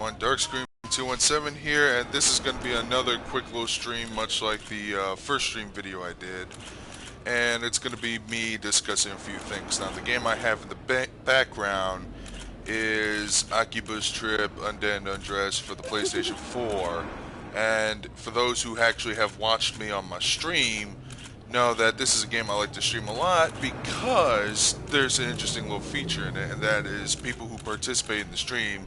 Dark Scream 217 here, and this is going to be another quick little stream, much like the first stream video I did. And it's going to be me discussing a few things. Now, the game I have in the background is AKIBA'S Trip Undead and Undressed for the PlayStation 4. And for those who actually have watched me on my stream, know that this is a game I like to stream a lot because there's an interesting little feature in it, and that is people who participate in the stream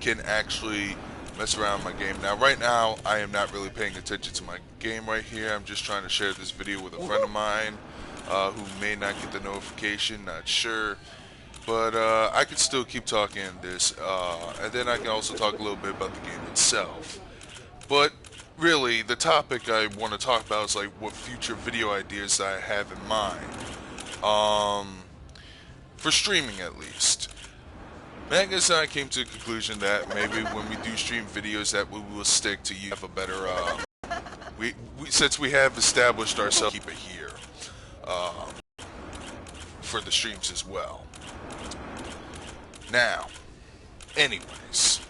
can actually mess around with my game. Now, right now, I am not really paying attention to my game right here. I'm just trying to share this video with a friend of mine who may not get the notification, not sure. But I can still keep talking in this, and then I can also talk a little bit about the game itself. But really, the topic I want to talk about is like what future video ideas I have in mind, for streaming at least. Magnus and I came to the conclusion that maybe when we do stream videos that we will stick to you have a better, since we have established ourselves, keep it here, for the streams as well. Now, anyways,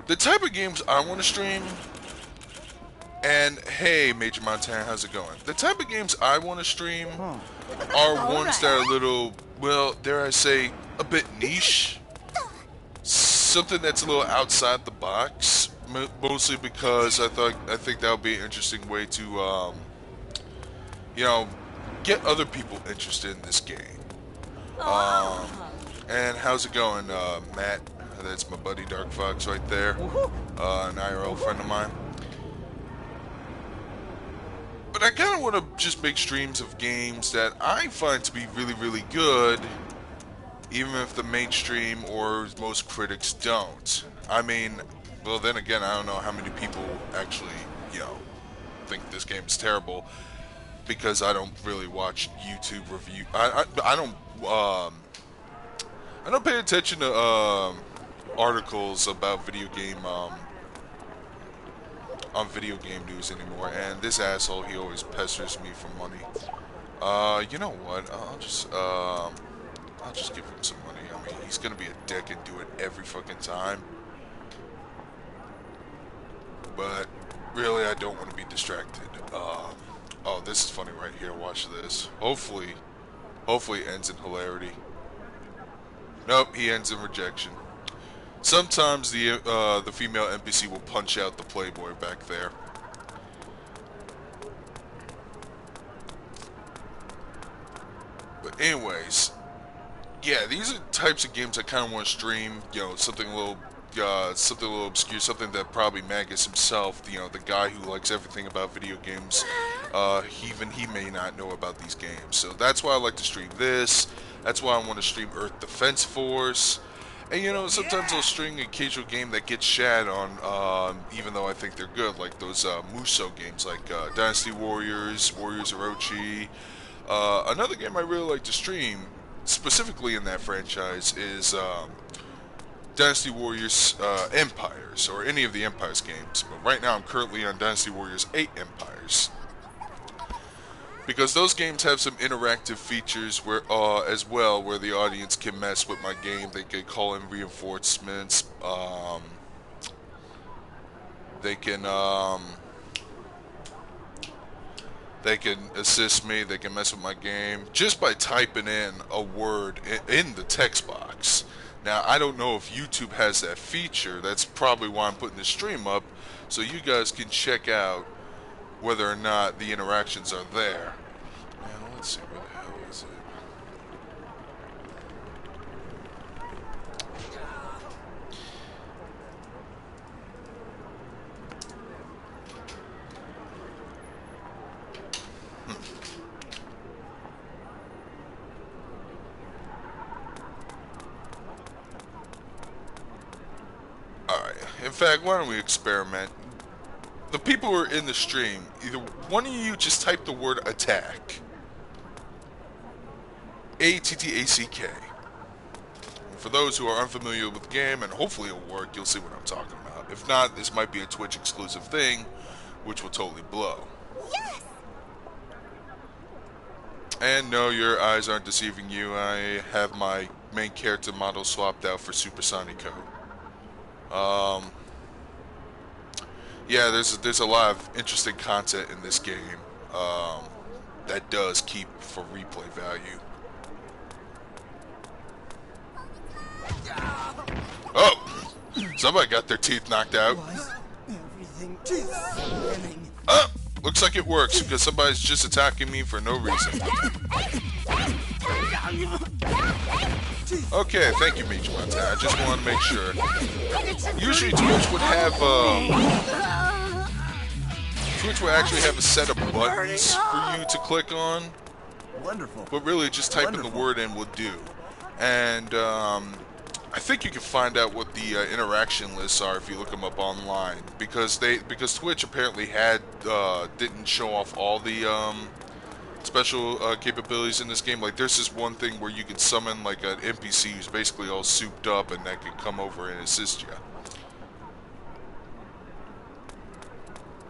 the type of games I want to stream, and hey, Major Montana, how's it going? The type of games I want to stream are ones that are a little, well, dare I say, a bit niche. Something that's a little outside the box, mostly because I think that would be an interesting way to, you know, get other people interested in this game. And how's it going, Matt? That's my buddy Dark Fox right there, an IRL friend of mine. But I kind of want to just make streams of games that I find to be really, really good, even if the mainstream or most critics don't. I mean, well, then again, I don't know how many people actually, you know, think this game is terrible, because I don't really watch YouTube review. I don't pay attention to articles about video game on video game news anymore, and this asshole, he always pesters me for money. You know what? I'll just give him some money. I mean, he's gonna be a dick and do it every fucking time. But really, I don't want to be distracted. Oh, this is funny right here. Watch this. Hopefully it ends in hilarity. Nope, he ends in rejection. Sometimes the female NPC will punch out the playboy back there. But anyways, yeah, these are types of games I kind of want to stream. You know, something a little obscure, something that probably Magus himself, you know, the guy who likes everything about video games, even he may not know about these games. So that's why I like to stream this. That's why I want to stream Earth Defense Force. And you know, sometimes I'll string a casual game that gets shat on, even though I think they're good, like those Muso games, like Dynasty Warriors, Warriors Orochi. Another game I really like to stream, specifically in that franchise, is Dynasty Warriors Empires, or any of the Empires games. But right now I'm currently on Dynasty Warriors 8 Empires. Because those games have some interactive features where, as well, where the audience can mess with my game. They can call in reinforcements. They can assist me. They can mess with my game just by typing in a word in the text box. Now, I don't know if YouTube has that feature. That's probably why I'm putting this stream up, so you guys can check out whether or not the interactions are there. Man, let's see, where the hell is it? Alright, in fact, why don't we experiment? The people who are in the stream, either one of you just type the word attack. A-T-T-A-C-K. For those who are unfamiliar with the game, and hopefully it'll work, you'll see what I'm talking about. If not, this might be a Twitch exclusive thing, which will totally blow. Yes! And no, your eyes aren't deceiving you. I have my main character model swapped out for Supersonico. Um, yeah, there's a lot of interesting content in this game that does keep for replay value. Oh, somebody got their teeth knocked out. Oh, looks like it works because somebody's just attacking me for no reason. Okay, thank you, Meech Montana. I just want to make sure. Usually Twitch would have Twitch would actually have a set of buttons for you to click on. Wonderful. But really, just typing the word in will do. And I think you can find out what the interaction lists are if you look them up online, because Twitch apparently didn't show off all the special capabilities in this game. Like, there's this one thing where you can summon like an NPC who's basically all souped up, and that can come over and assist you.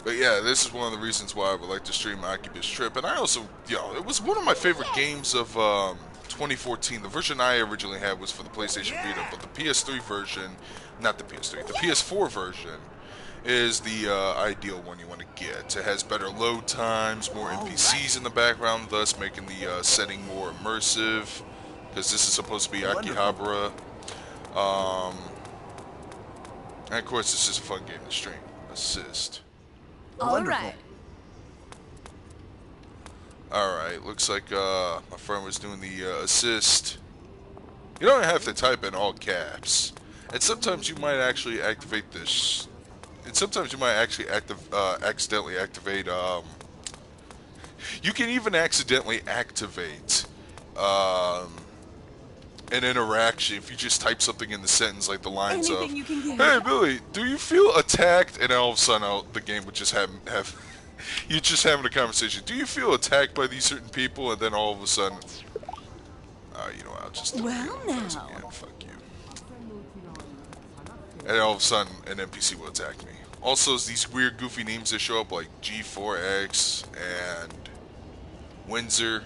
But yeah, this is one of the reasons why I would like to stream AKIBA'S Trip. And I also, it was one of my favorite games of 2014. The version I originally had was for the PlayStation Vita, but the PS3 version, not the PS3, the PS4 version is the ideal one you want to get. It has better load times, more NPCs in the background, thus making the setting more immersive, because this is supposed to be Akihabara. And of course, this is a fun game to stream. Assist. Alright. Alright, looks like my friend was doing the assist. You don't have to type in all caps. And sometimes you might actually activate this. And sometimes you might actually accidentally activate, you can even accidentally activate an interaction if you just type something in the sentence, like the lines of, "Hey Billy, do you feel attacked?" And all of a sudden the game would just have you just having a conversation. "Do you feel attacked by these certain people?" And then all of a sudden, you know, I'll just well now. Again, fuck you. And all of a sudden an NPC will attack me. Also, these weird goofy names that show up like G4X and Windsor.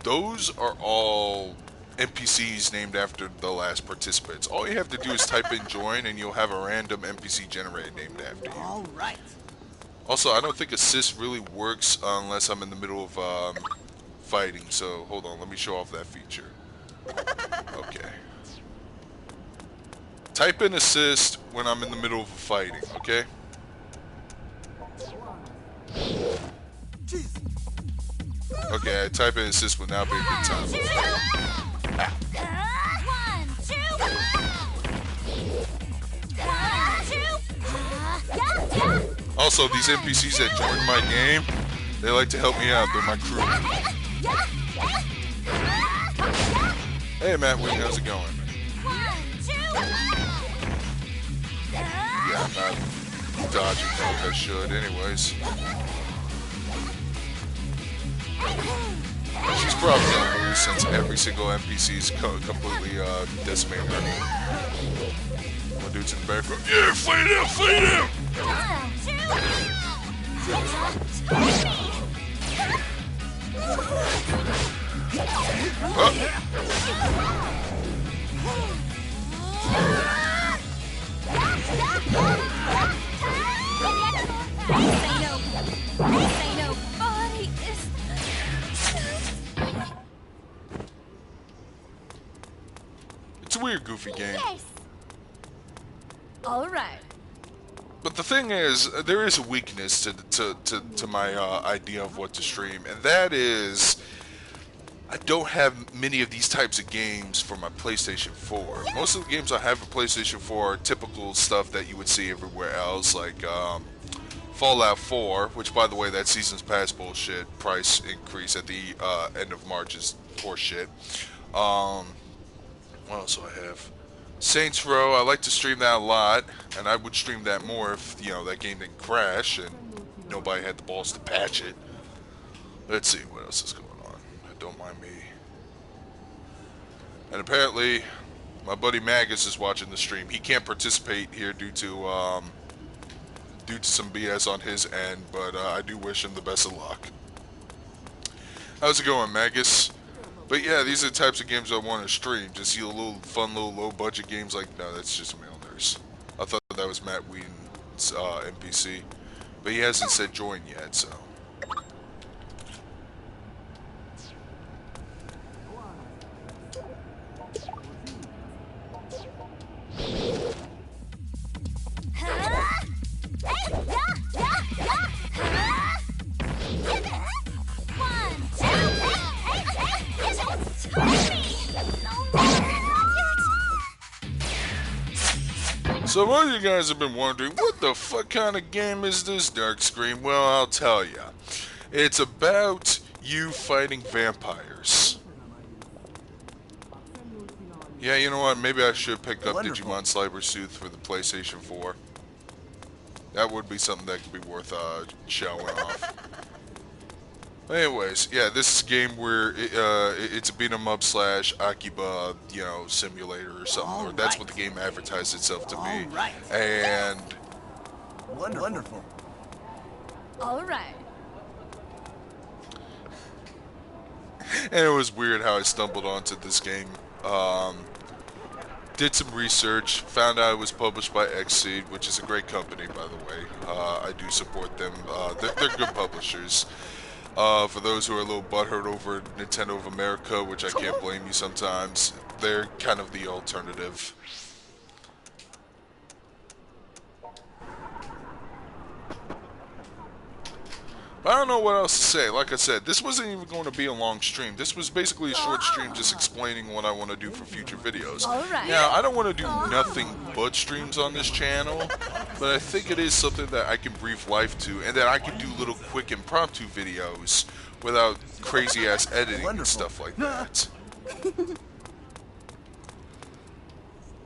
Those are all NPCs named after the last participants. All you have to do is type in join and you'll have a random NPC generated named after you. Alright. Also, I don't think assist really works unless I'm in the middle of fighting, so hold on, let me show off that feature. Okay. Type in assist when I'm in the middle of fighting, okay? Okay, type in assist will now be a good time. Also, these NPCs that join my game, they like to help me out. They're my crew. Hey, Matt Wing, how's it going? Yeah, I'm not dodging like I should anyways. She's probably gonna lose since every single NPC is completely decimated her. One dude's in the background. Yeah, fight him! Fight him! It's a weird, goofy game. Yes. All right. But the thing is, there is a weakness to my idea of what to stream, and that is, I don't have many of these types of games for my PlayStation 4. Most of the games I have for PlayStation 4 are typical stuff that you would see everywhere else, like Fallout 4, which, by the way, that Season's Pass bullshit price increase at the end of March is horseshit. What else do I have? Saints Row, I like to stream that a lot, and I would stream that more if, you know, that game didn't crash and nobody had the balls to patch it. Let's see, what else is going on? Don't mind me. And apparently, my buddy Magus is watching the stream. He can't participate here due to some BS on his end, but I do wish him the best of luck. How's it going, Magus? But yeah, these are the types of games I want to stream. Just see a little fun, little low budget games like, no, that's just Mail Nurse. I thought that was Matt Whedon's NPC. But he hasn't said join yet, so. So most of you guys have been wondering, what the fuck kind of game is this, Dark Scream? Well, I'll tell ya. It's about you fighting vampires. Yeah, you know what? Maybe I should pick up Digimon Cyber Sleuth for the PlayStation 4. That would be something that could be worth showing off. Anyways, yeah, this is a game where it's a beat 'em up slash Akiba, you know, simulator or something. Or that's what the game advertised itself to be. And wonderful. All right. And it was weird how I stumbled onto this game. Did some research, found out it was published by Xseed, which is a great company, by the way. I do support them. They're good publishers. For those who are a little butthurt over Nintendo of America, which I can't blame you sometimes, they're kind of the alternative. But I don't know what else to say. Like I said, this wasn't even going to be a long stream. This was basically a short stream just explaining what I want to do for future videos. Now, I don't want to do nothing but streams on this channel, but I think it is something that I can breathe life to, and that I can do little quick impromptu videos without crazy-ass editing and stuff like that.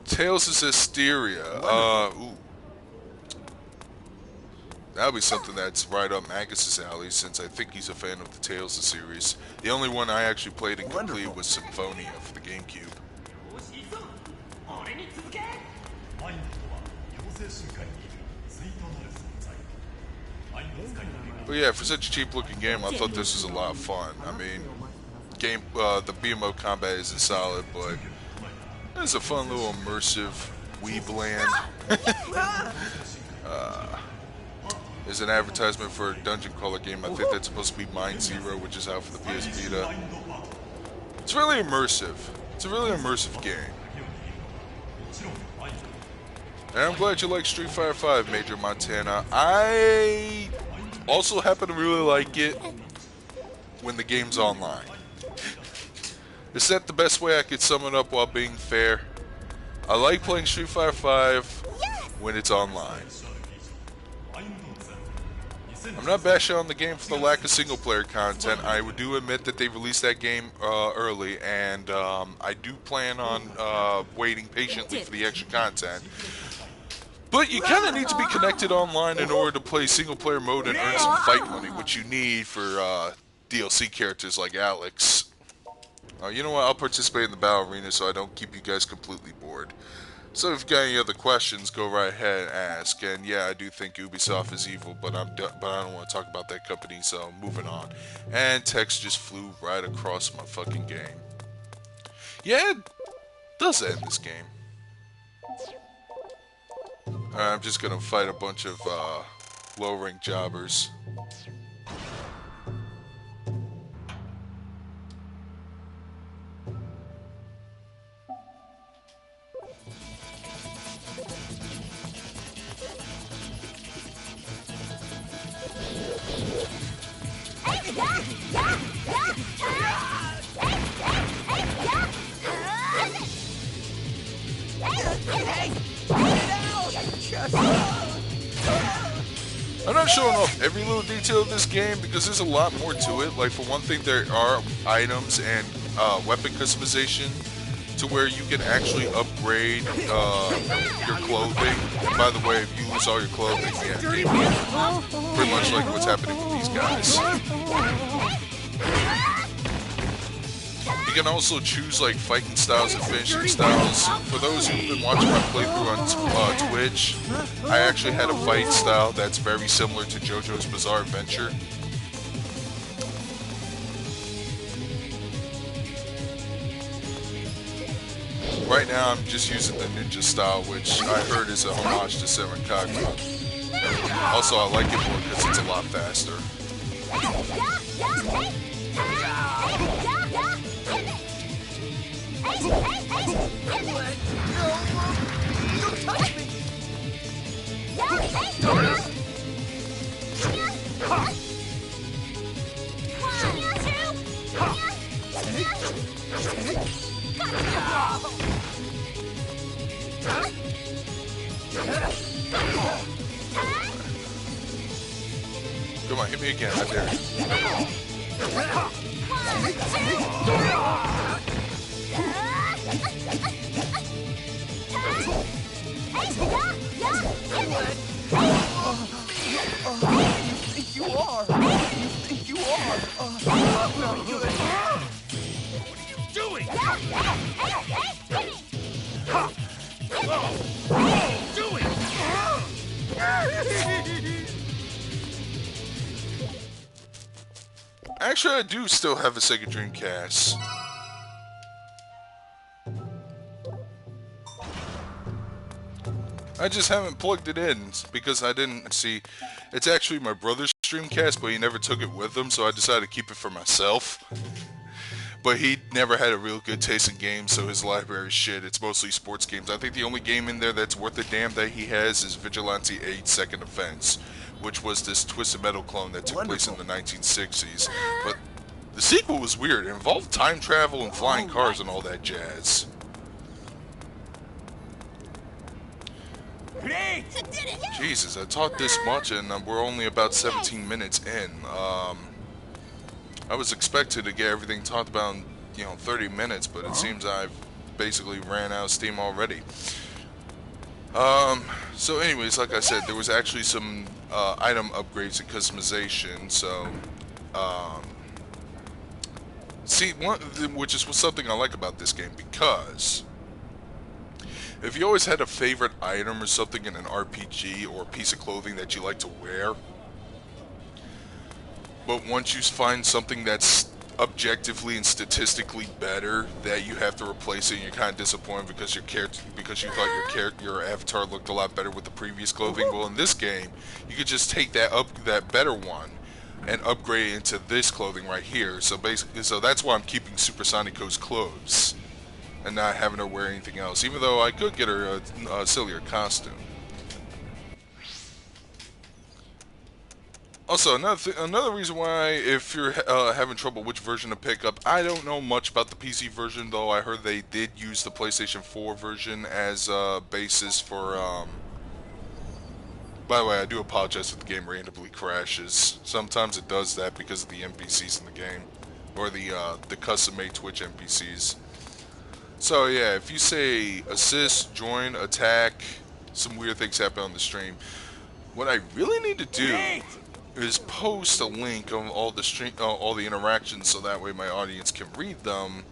Tales is Hysteria. Ooh. That'll be something that's right up Magus's alley, since I think he's a fan of the Tales series. The only one I actually played and completed was Symphonia for the GameCube. But yeah, for such a cheap-looking game, I thought this was a lot of fun. I mean, the BMO combat isn't solid, but it's a fun little immersive weebland. There's an advertisement for a dungeon crawler game. I think that's supposed to be Mind Zero, which is out for the PS Vita. It's really immersive. It's a really immersive game. And I'm glad you like Street Fighter V, Major Montana. I also happen to really like it when the game's online. Is that the best way I could sum it up while being fair? I like playing Street Fighter V when it's online. I'm not bashing on the game for the lack of single-player content. I do admit that they released that game early, and I do plan on waiting patiently for the extra content. But you kind of need to be connected online in order to play single-player mode and earn some fight money, which you need for DLC characters like Alex. You know what? I'll participate in the battle arena so I don't keep you guys completely bored. So if you've got any other questions, go right ahead and ask. And yeah, I do think Ubisoft is evil, but I don't want to talk about that company, so moving on. And text just flew right across my fucking game. Yeah, it does end this game. I'm just gonna fight a bunch of low-rank jobbers. I'm not showing off every little detail of this game because there's a lot more to it. Like, for one thing, there are items and weapon customization to where you can actually upgrade your clothing. And by the way, if you lose all your clothing, yeah, game over. Pretty much like what's happening with these guys. You can also choose like fighting styles and finishing styles. For those who've been watching my playthrough on Twitch, I actually had a fight style that's very similar to JoJo's Bizarre Adventure. right now I'm just using the ninja style, which I heard is a homage to Seven Kagura. Also, I like it more because it's a lot faster. Come on, hit me again. I dare you. You think you are? You think you are? Not good. What are you doing? Actually, I do still have a Sega Dreamcast. I just haven't plugged it in because I didn't see. It's actually my brother's Dreamcast, but he never took it with him, so I decided to keep it for myself. But he never had a real good taste in games, so his library is shit. It's mostly sports games. I think the only game in there that's worth a damn that he has is Vigilante 8 Second Offense, which was this Twisted Metal clone that took place in the 1960s. But the sequel was weird. It involved time travel and flying cars and all that jazz. Jesus, I taught this much and we're only about 17 minutes in. I was expected to get everything talked about in, 30 minutes, but it seems I've basically ran out of steam already. So anyways, like I said, there was actually some item upgrades and customization, so which is something I like about this game, because if you always had a favorite item or something in an RPG or a piece of clothing that you like to wear, but once you find something that's objectively and statistically better, that you have to replace it, and you're kind of disappointed because you thought your avatar looked a lot better with the previous clothing. Well, in this game, you could just take that better one and upgrade it into this clothing right here. So basically, that's why I'm keeping Supersonico's clothes and not having her wear anything else, even though I could get her a sillier costume. Also, another reason why, if you're having trouble which version to pick up, I don't know much about the PC version, though I heard they did use the PlayStation 4 version as a basis for, By the way, I do apologize if the game randomly crashes. Sometimes it does that because of the NPCs in the game, or the custom-made Twitch NPCs. So yeah, if you say assist, join, attack, some weird things happen on the stream. What I really need to do is post a link of all the interactions, so that way my audience can read them,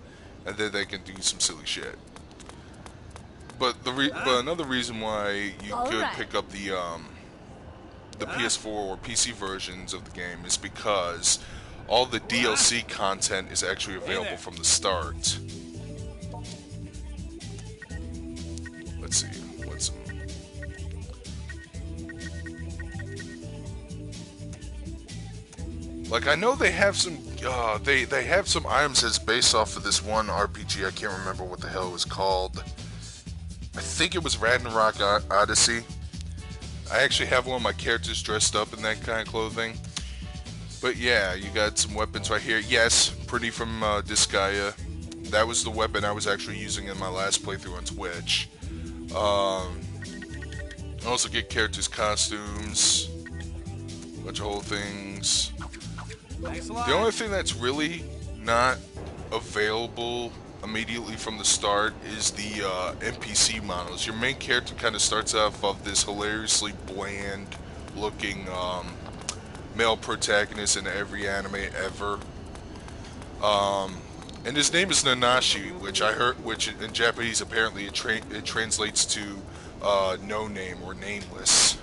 and then they can do some silly shit. But another reason why you could pick up the PS4 or PC versions of the game is because all the DLC content is actually available from the start. Let's see, what's some... Like, I know they have some, they have some items that's based off of this one RPG. I can't remember what the hell it was called. I think it was Ragnarok Odyssey. I actually have one of my characters dressed up in that kind of clothing. But yeah, you got some weapons right here. Yes, Pretty from Disgaea. That was the weapon I was actually using in my last playthrough on Twitch. Also get characters' costumes, a bunch of whole things. The only thing that's really not available immediately from the start is the NPC models. Your main character kind of starts off of this hilariously bland looking male protagonist in every anime ever. And his name is Nanashi, which in Japanese apparently it translates to no name or nameless.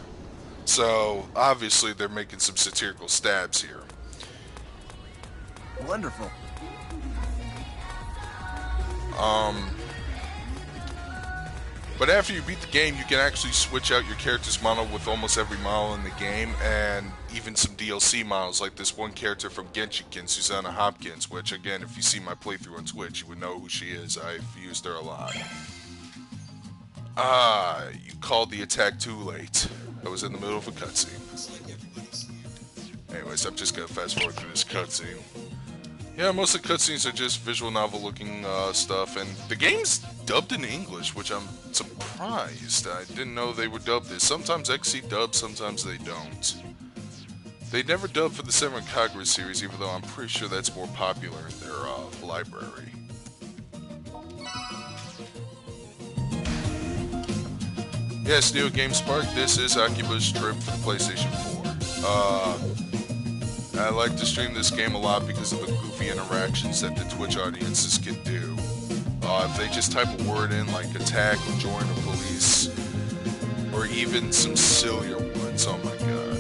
So obviously they're making some satirical stabs here. Wonderful. But after you beat the game, you can actually switch out your character's model with almost every model in the game, and even some DLC models, like this one character from Genshiken, Susanna Hopkins, which, again, if you see my playthrough on Twitch, you would know who she is. I've used her a lot. Ah, you called the attack too late. I was in the middle of a cutscene. Anyways, I'm just gonna fast forward through this cutscene. Yeah, most of the cutscenes are just visual novel looking stuff, and the game's dubbed in English, which I'm surprised. I didn't know they would dub this. Sometimes XC dubs, sometimes they don't. They never dubbed for the Seven Kagura series, even though I'm pretty sure that's more popular in their library. Yes, Neo Game Spark, this is AKIBA'S trip for the PlayStation 4. I like to stream this game a lot because of the goofy interactions that the Twitch audiences can do. If they just type a word in like attack or join or police, or even some sillier ones, oh my god.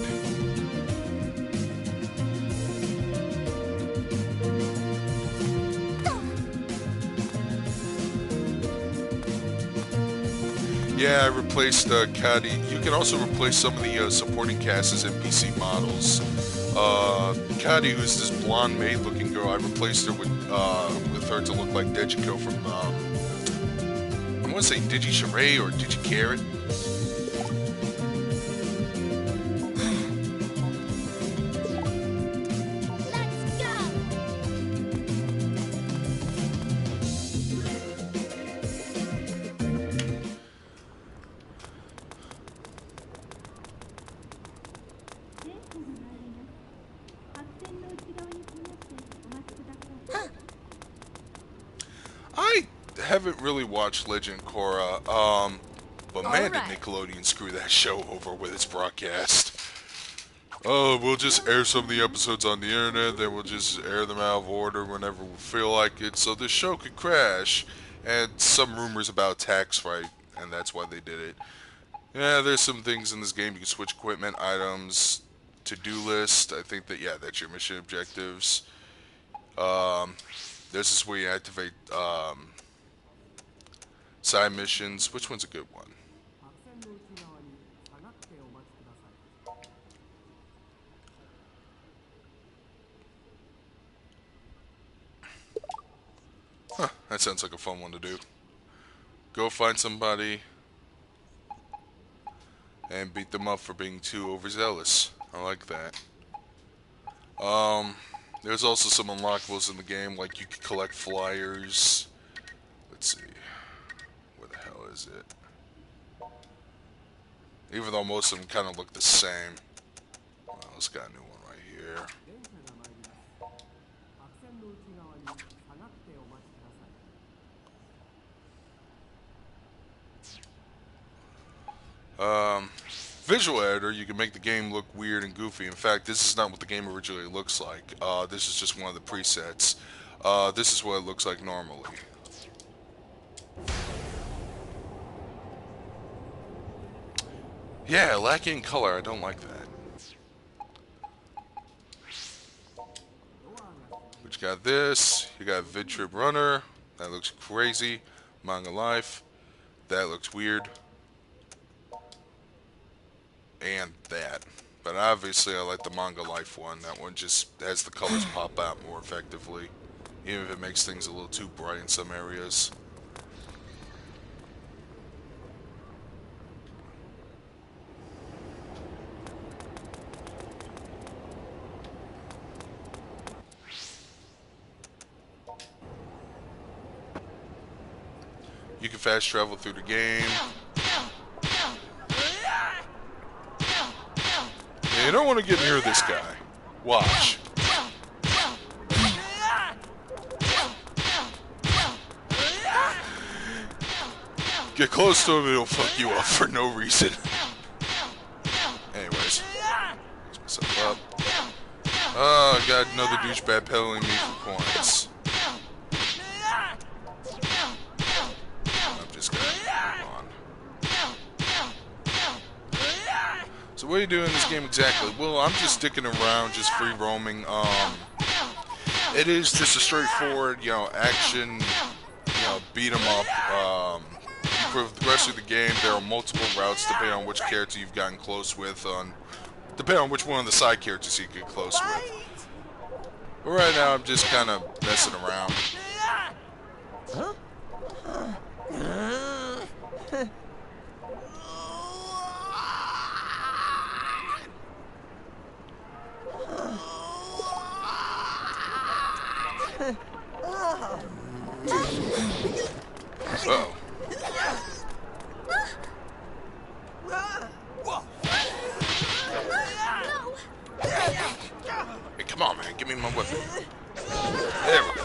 Yeah, I replaced Kadi. You can also replace some of the supporting cast as NPC models. Kadi, who's this blonde maid-looking girl, I replaced her with her to look like Dejiko from, I want to say Digi-Charade or Digi-Carrot. I haven't really watched Legend Korra, but man, did Nickelodeon screw that show over with its broadcast. Oh, we'll just air some of the episodes on the internet, then we'll just air them out of order whenever we feel like it, so this show could crash. And some rumors about tax fight, and that's why they did it. Yeah, there's some things in this game. You can switch equipment, items, to-do list. I think that, yeah, that's your mission objectives. This is where you activate side missions. Which one's a good one? Huh, that sounds like a fun one to do. Go find somebody and beat them up for being too overzealous. I like that. There's also some unlockables in the game, like you can collect flyers. Let's see. Where the hell is it? Even though most of them kind of look the same. Well, let's got a new one right here. Visual editor, you can make the game look weird and goofy. In fact, this is not what the game originally looks like. This is just one of the presets. This is what it looks like normally. Yeah, lacking color, I don't like that. But you got this, you got VidTrip Runner, that looks crazy. Manga Life, that looks weird. And that. But obviously I like the Manga Life one. That one just has the colors pop out more effectively. Even if it makes things a little too bright in some areas. You can fast travel through the game. You don't want to get near this guy. Watch. Get close to him and he'll fuck you up for no reason. Anyways. Let's mess up. Oh, God, another douchebag peddling me for coins. I'm just gonna move on. So what do you do in this game exactly? Well, I'm just sticking around, just free roaming. It is just a straightforward, action, beat 'em up, for the rest of the game, there are multiple routes depending on which character you've gotten close with, depending on which one of the side characters you get close with. But right now, I'm just kind of messing around. Huh? Uh-oh. Hey, come on, man. Give me my weapon. There we go.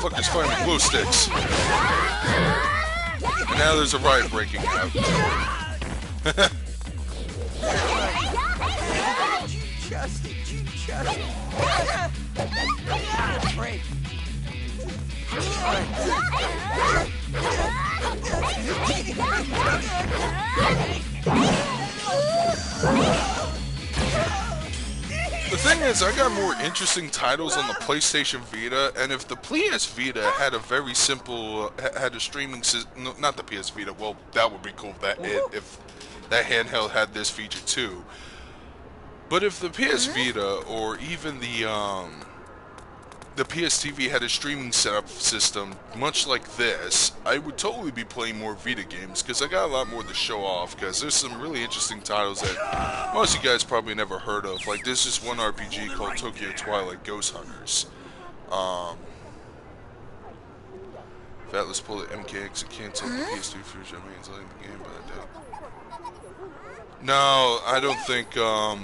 Fuckers fighting with glue sticks. And now there's a riot breaking out. Break. The thing is, I got more interesting titles on the PlayStation Vita, and if the PS Vita had a very simple, had a streaming system, no, not the PS Vita, well, that would be cool if that handheld had this feature too. But if the PS Vita, or even the PS TV had a streaming setup system much like this, I would totally be playing more Vita games, because I got a lot more to show off, because there's some really interesting titles that most of you guys probably never heard of. Like, there's this one RPG called Tokyo Twilight Ghost Hunters. If Atlas pulled the MKX and canceled the PS3 future, I mean, it's like the game, but I doubt. No, I don't think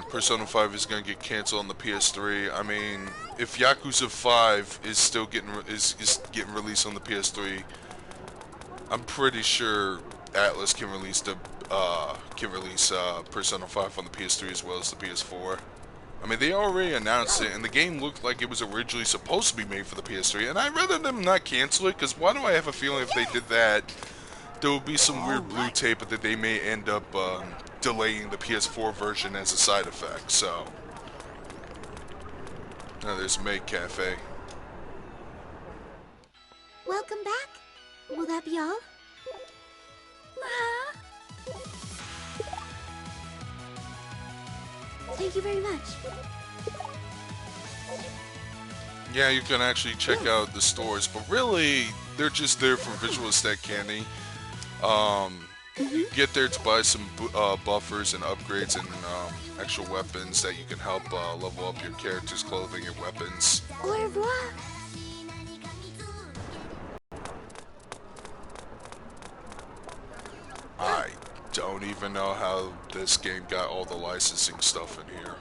Persona 5 is going to get canceled on the PS3. I mean, if Yakuza 5 is still getting getting released on the PS3, I'm pretty sure Atlas can release Persona 5 on the PS3 as well as the PS4. I mean, they already announced it, and the game looked like it was originally supposed to be made for the PS3, and I'd rather them not cancel it, because why do I have a feeling if they did that, there will be some weird blue tape that they may end up delaying the PS4 version as a side effect, so. Now there's Maid Cafe. Welcome back. Will that be all? Thank you very much. Yeah, you can actually check out the stores, but really, they're just there for visual aesthetic candy. You get there to buy some buffers and upgrades and actual weapons that you can help level up your character's clothing and weapons. Au revoir. I don't even know how this game got all the licensing stuff in here.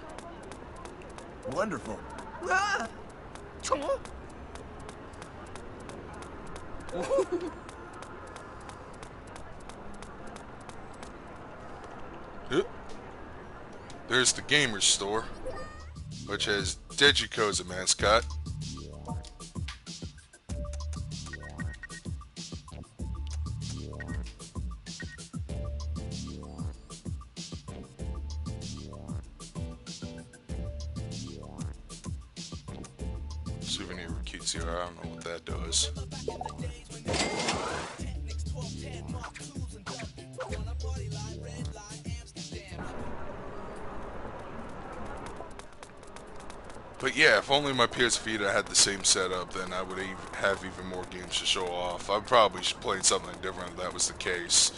Wonderful. There's the Gamer Store, which has Dejiko as a mascot. Souvenir cutesy, I don't know what that does. But yeah, if only my PS Vita had the same setup, then I would have even more games to show off. I'd probably play something different if that was the case.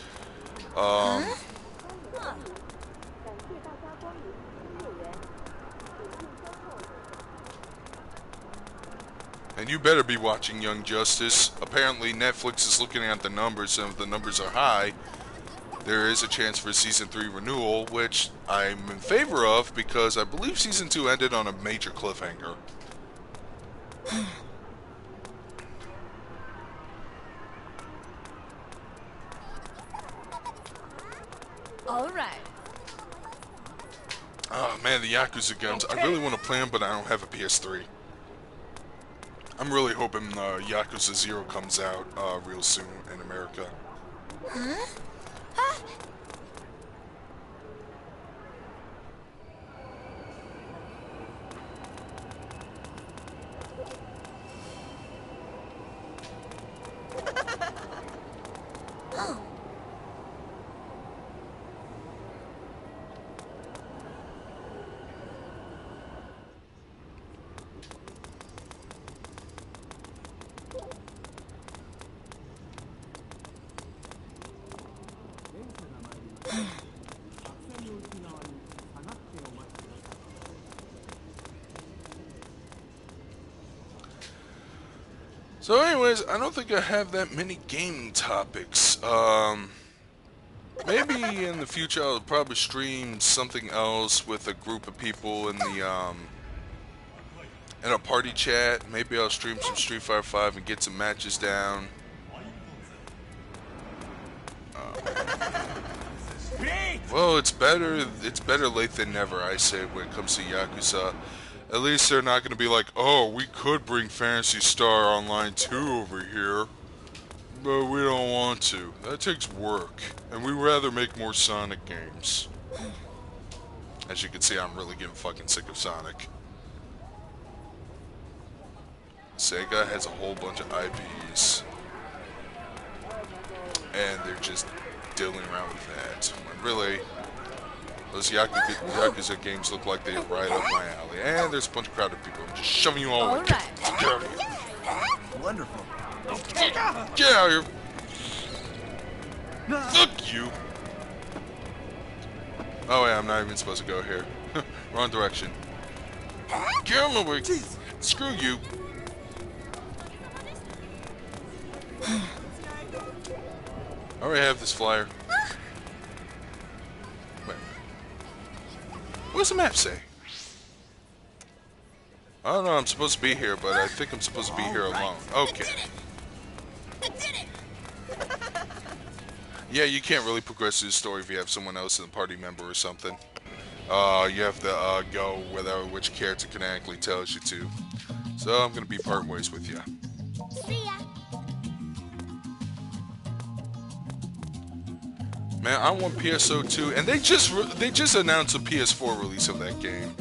And you better be watching Young Justice. Apparently Netflix is looking at the numbers, and if the numbers are high, there is a chance for Season 3 renewal, which I'm in favor of because I believe Season 2 ended on a major cliffhanger. All right. Oh man, the Yakuza games. I really want to play them, but I don't have a PS3. I'm really hoping Yakuza 0 comes out real soon in America. Huh? So anyways, I don't think I have that many gaming topics. Maybe in the future I'll probably stream something else with a group of people in a party chat. Maybe I'll stream some Street Fighter 5 and get some matches down. Well, it's better late than never, I say, when it comes to Yakuza. At least they're not going to be like, oh, we could bring Phantasy Star Online 2 over here, but we don't want to. That takes work, and we'd rather make more Sonic games. As you can see, I'm really getting fucking sick of Sonic. Sega has a whole bunch of IPs, and they're just dealing around with that. When really, those Yakuza games look like they're right up my alley. And there's a bunch of crowded people. I'm just shoving you all away. Right. Get out of here. Wonderful. Get out of here. Fuck you. Oh yeah, I'm not even supposed to go here. Wrong direction. Get out of my way. Screw you. I already have this flyer. Wait. What does the map say? I don't know, I'm supposed to be here, but I think I'm supposed to be here alone. Okay. Yeah, you can't really progress through the story if you have someone else in the party member or something. You have to go whether which character canonically tells you to. So I'm gonna be parting ways with you. See ya. Man, I want PSO2, and they just announced a PS4 release of that game.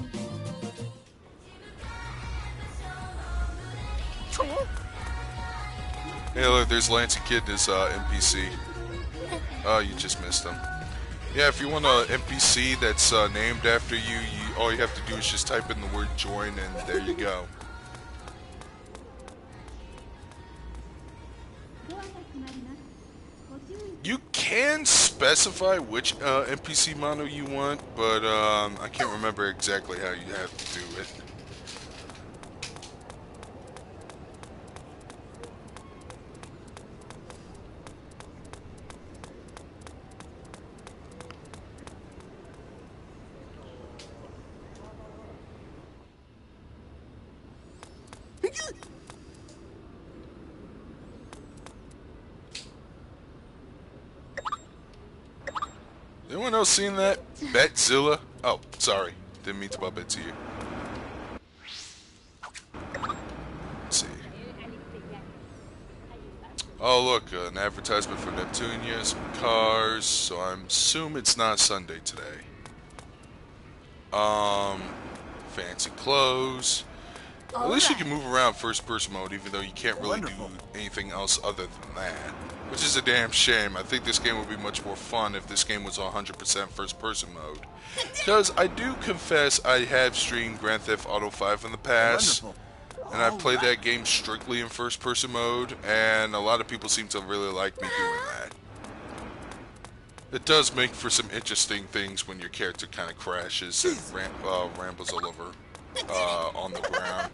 Hey, look, there's Lancey Kid, his NPC. Oh, you just missed him. Yeah, if you want an NPC that's named after you, all you have to do is just type in the word join, and there you go. You can specify which NPC mono you want, but I can't remember exactly how you have to do it. Anyone else seen that? Batzilla? Oh, sorry. Didn't mean to bump into you. Let's see. Oh, look, an advertisement for Neptunia, some cars, so I assume it's not Sunday today. Fancy clothes. At least you can move around first-person mode, even though you can't really do anything else other than that. Which is a damn shame. I think this game would be much more fun if this game was 100% first-person mode. Because I do confess I have streamed Grand Theft Auto 5 in the past. And I've played that game strictly in first-person mode, and a lot of people seem to really like me doing that. It does make for some interesting things when your character kind of crashes and rambles all over on the ground.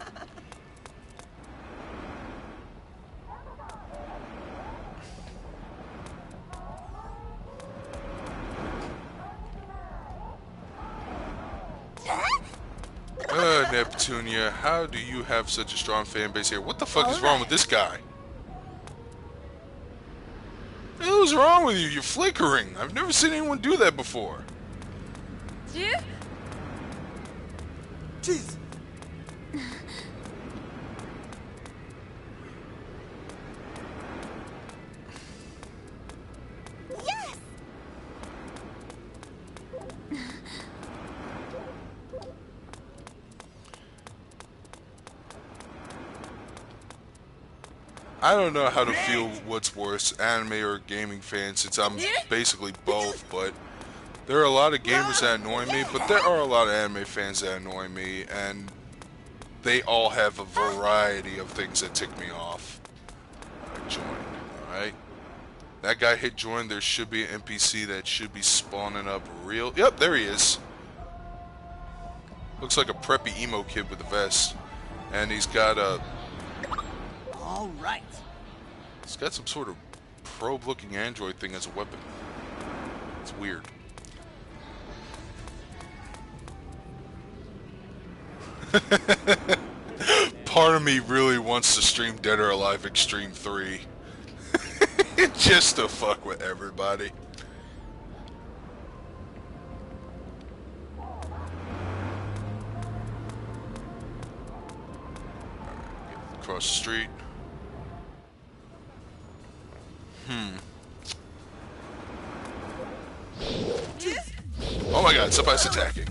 Neptunia, how do you have such a strong fan base here? What the fuck is wrong with this guy? What the hell is wrong with you? You're flickering. I've never seen anyone do that before. Jeez. Yes. I don't know how to feel what's worse, anime or gaming fans, since I'm basically both, but there are a lot of gamers that annoy me, but there are a lot of anime fans that annoy me, and they all have a variety of things that tick me off. Alright, join. Alright. That guy hit join. There should be an NPC that should be spawning up real... Yep, there he is. Looks like a preppy emo kid with a vest. And he's got a... All right. He's got some sort of probe-looking android thing as a weapon. It's weird. Part of me really wants to stream Dead or Alive Extreme 3. Just to fuck with everybody. Across the street. Oh my god, somebody's attacking.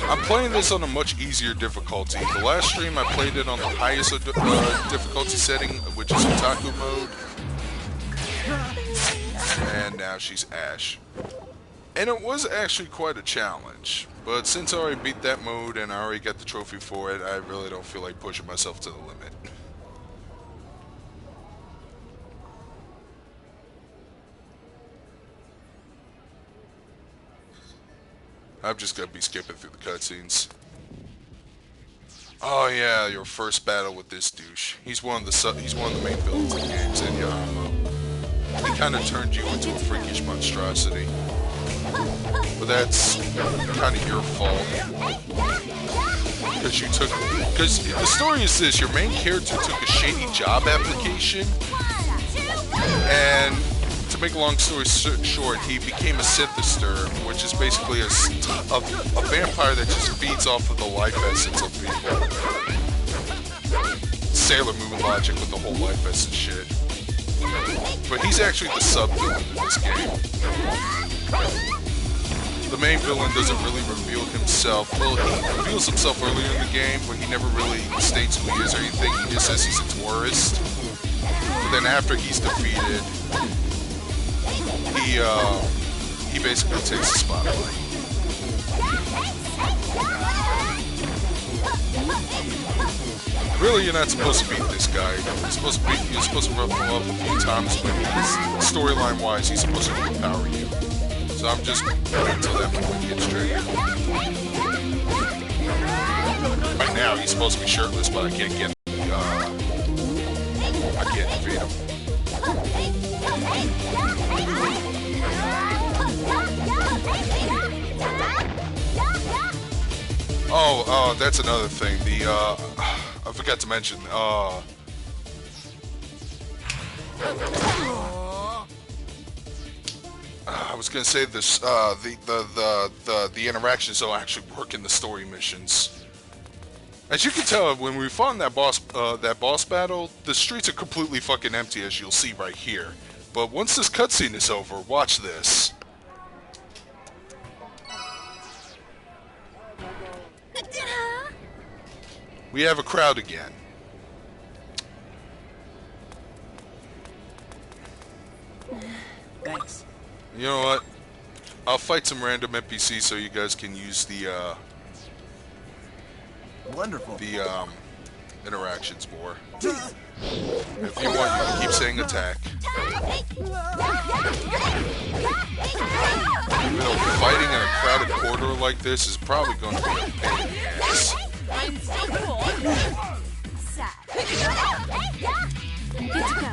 I'm playing this on a much easier difficulty. The last stream I played it on the highest difficulty setting, which is Otaku mode. And now she's Ash. And it was actually quite a challenge. But since I already beat that mode and I already got the trophy for it, I really don't feel like pushing myself to the limit. I'm just gonna be skipping through the cutscenes. Oh yeah, your first battle with this douche. He's one of the main villains in the games, and yeah, he kind of turned you into a freakish monstrosity. But that's kind of your fault. Because the story is this: your main character took a shady job application, and to make a long story short, he became a synthester, which is basically a vampire that just feeds off of the life essence of people. Sailor Moon logic with the whole life essence shit. But he's actually the sub-villain in this game. The main villain doesn't really reveal himself. Well, he reveals himself earlier in the game, but he never really states who he is or anything. He just says he's a tourist. But then after he's defeated, he basically takes the spotlight. Really, you're not supposed to beat this guy. You're supposed to rough him up a few times, but storyline-wise, he's supposed to overpower you. So I'm just waiting until that moment gets triggered. Right now, he's supposed to be shirtless, but I can't get I can't defeat him. Oh, that's another thing. I forgot to mention. I was gonna say this. The interactions don't actually work in the story missions. As you can tell, when we fought in that boss battle, the streets are completely fucking empty, as you'll see right here. But once this cutscene is over, watch this. We have a crowd again. Thanks. You know what? I'll fight some random NPCs so you guys can use the Wonderful. Interactions more. If you want, you can keep saying attack. You know, fighting in a crowded corridor like this is probably going to be a pain in the ass. I'm so cool. Sad. Good to go.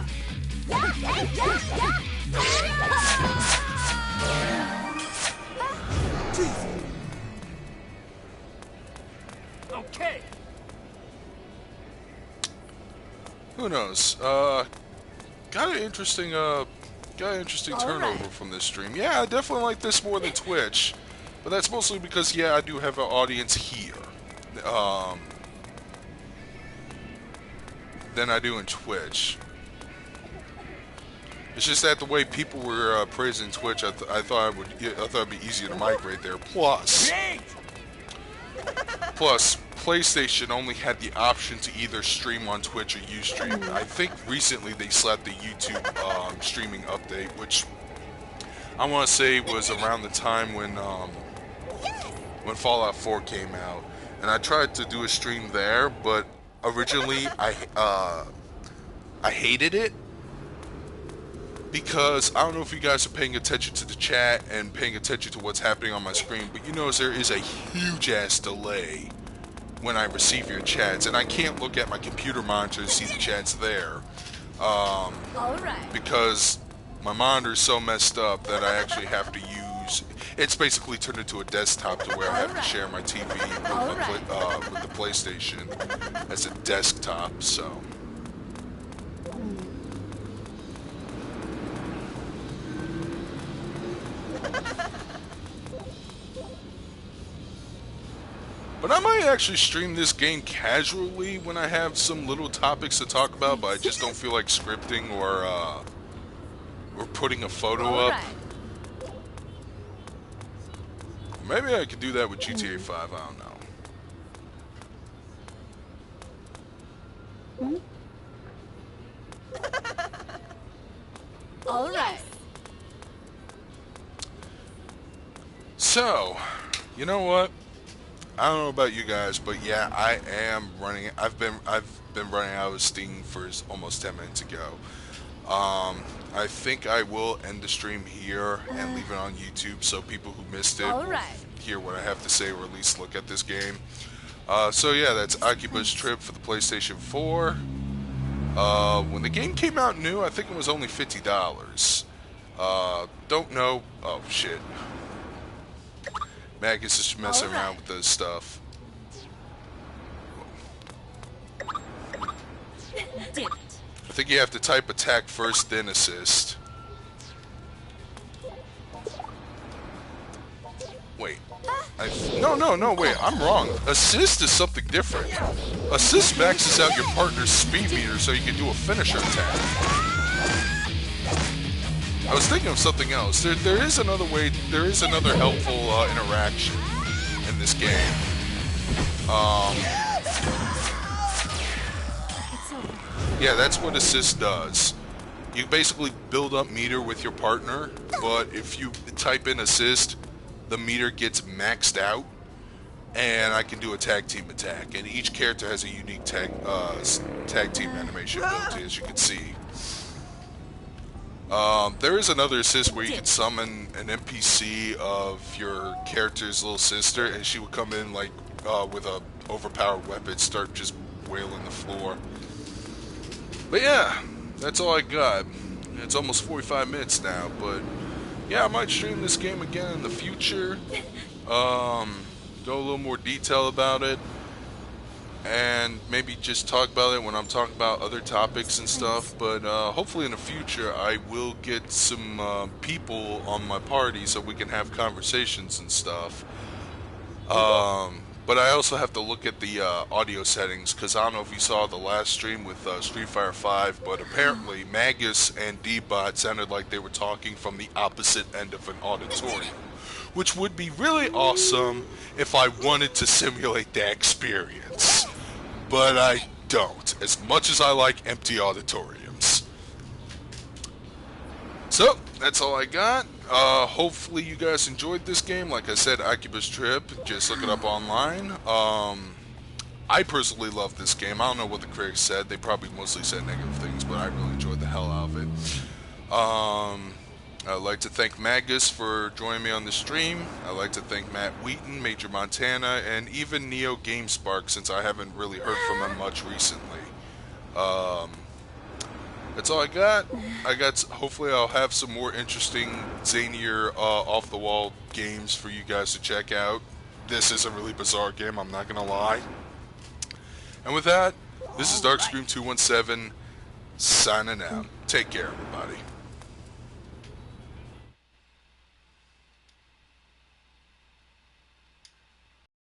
Okay. Who knows? Got an interesting turnover from this stream. Yeah, I definitely like this more than Twitch, but that's mostly because yeah, I do have an audience here. Than I do in Twitch. It's just that the way people were praising Twitch, I thought it'd be easier to migrate there. Plus, PlayStation only had the option to either stream on Twitch or Ustream. I think recently they slapped the YouTube streaming update, which I want to say was around the time when Fallout 4 came out, and I tried to do a stream there, but originally I hated it because I don't know if you guys are paying attention to the chat and paying attention to what's happening on my screen, but you notice there is a huge ass delay when I receive your chats, and I can't look at my computer monitor to see the chats there because my monitor is so messed up that I actually have to use. It's basically turned into a desktop to where I have to share my TV with the PlayStation as a desktop. So. But I might actually stream this game casually when I have some little topics to talk about, but I just don't feel like scripting or putting a photo up. Maybe I could do that with GTA 5, I don't know. Alright. So, you know what? I don't know about you guys, but yeah, I am running. I've been running out of steam for almost 10 minutes ago. I think I will end the stream here and leave it on YouTube so people who missed it will hear what I have to say, or at least look at this game. So yeah, that's AKIBA'S Trip for the PlayStation 4. When the game came out new, I think it was only $50. Don't know. Oh shit. Magus is messing around with this stuff. I think you have to type attack first, then assist. Wait. No, wait, I'm wrong. Assist is something different. Assist maxes out your partner's speed meter so you can do a finisher attack. I was thinking of something else. There is another way. There is another helpful interaction in this game. Yeah, that's what assist does. You basically build up meter with your partner, but if you type in assist, the meter gets maxed out, and I can do a tag team attack. And each character has a unique tag team animation built in, as you can see. There is another assist where you can summon an NPC of your character's little sister, and she would come in like with a overpowered weapon, start just wailing the floor. But yeah, that's all I got. It's almost 45 minutes now, but yeah, I might stream this game again in the future. Go a little more detail about it, and maybe just talk about it when I'm talking about other topics and stuff. But hopefully in the future I will get some people on my party so we can have conversations and stuff. But I also have to look at the audio settings, because I don't know if you saw the last stream with Street Fighter 5, but apparently Magus and D-Bot sounded like they were talking from the opposite end of an auditorium, which would be really awesome if I wanted to simulate that experience. But I don't, as much as I like empty auditoriums. So, that's all I got. Hopefully you guys enjoyed this game. Like I said, AKIBA'S Trip, just look it up online. I personally love this game. I don't know what the critics said. They probably mostly said negative things, but I really enjoyed the hell out of it. I'd like to thank Magus for joining me on the stream. I'd like to thank Matt Wheaton, Major Montana, and even Neo GameSpark, since I haven't really heard from him much recently. That's all I got. Hopefully I'll have some more interesting, zanier, off-the-wall games for you guys to check out. This is a really bizarre game, I'm not gonna lie. And with that, this is Darkscream217, signing out. Take care, everybody.